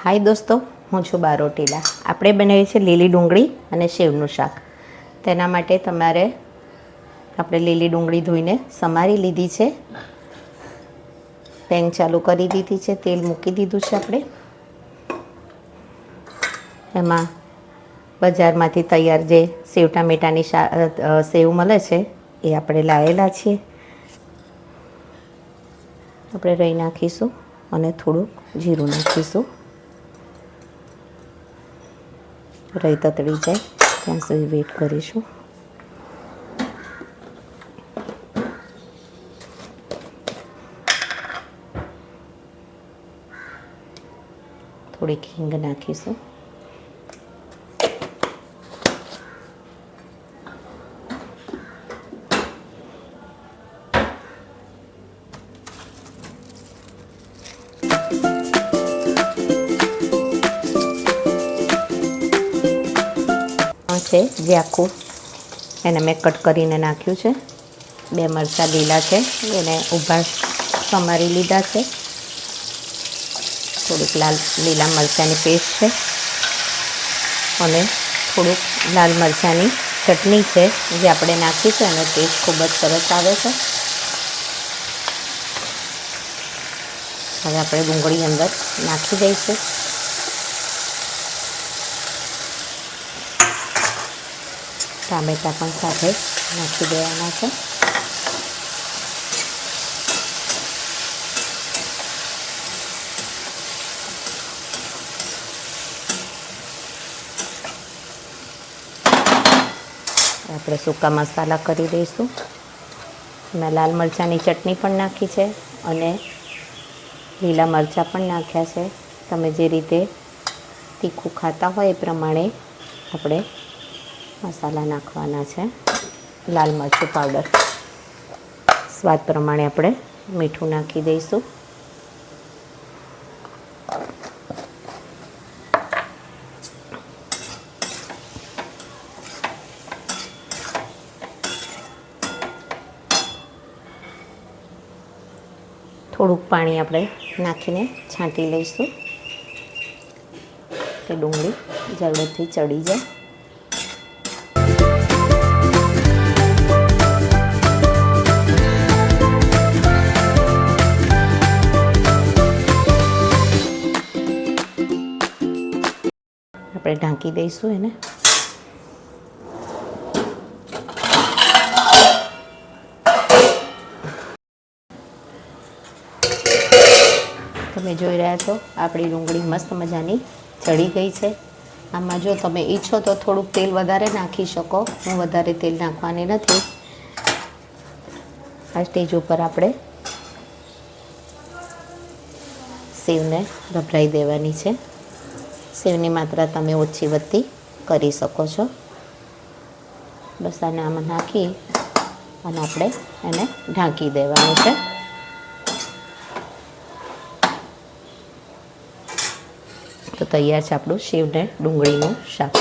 હાય દોસ્તો, હું છું બારોટીલા. આપણે બનાવીએ છીએ લીલી ડુંગળી અને સેવનું શાક. તેના માટે આપણે લીલી ડુંગળી ધોઈને સમારી લીધી છે. પેન ચાલુ કરી દીધી છે, તેલ મૂકી દીધું છે. આપણે એમાં બજારમાંથી તૈયાર જે સેવ ટામેટાની સેવ મળે છે એ આપણે લાવેલા છીએ. આપણે રાઈ નાખીશું અને થોડુંક જીરું નાખીશું. રાઈ તતડી જાય ત્યાં સુધી વેઇટ કરીશું. થોડીક હિંગ નાખીશું. છે જે આખું એને મેં કટ કરીને નાખ્યું છે. 2 મરચાં લીલા છે, એને ઊભા સમારી લીધા છે. થોડીક લીલા મરચાંની પેસ્ટ છે અને થોડુંક લાલ મરચાંની ચટણી છે જે આપણે નાખી છે અને ટેસ્ટ ખૂબ જ સરસ આવે છે. હવે આપણે ડુંગળી અંદર નાખી દઈશું. ટામેટાં પણ સાથે નાખી દેવાના છે. આપણે સૂકા મસાલા કરી દઈશું. મેં લાલ મરચાંની ચટણી પણ નાખી છે અને લીલા મરચાં પણ નાખ્યા છે. તમે જે રીતે તીખું ખાતા હોય એ પ્રમાણે આપણે મસાલા નાખવાના છે. લાલ મરચું પાવડર, સ્વાદ પ્રમાણે આપણે મીઠું નાખી દઈશું. થોડુંક પાણી આપણે નાખીને છાંટી લઈશું કે ડુંગળી ઝડપથી ચડી જાય. આપણે ઢાંકી દઈશું એને. તમે જોઈ રહ્યા છો આપણી ડુંગળી મસ્ત મજાની ચડી ગઈ છે. આમાં જો તમે ઈચ્છો તો થોડુંક તેલ વધારે નાખી શકો. હું વધારે તેલ નાખવાની નથી. આ સ્ટેજ ઉપર આપણે સેવને ગભરાઈ દેવાની છે. સેવની માત્રા તમે ઓછી વધતી કરી શકો છો. બસ આને આમાં નાખી અને આપણે એને ઢાંકી દેવાનું છે. તો તૈયાર છે આપણું સેવ ને ડુંગળીનું શાક.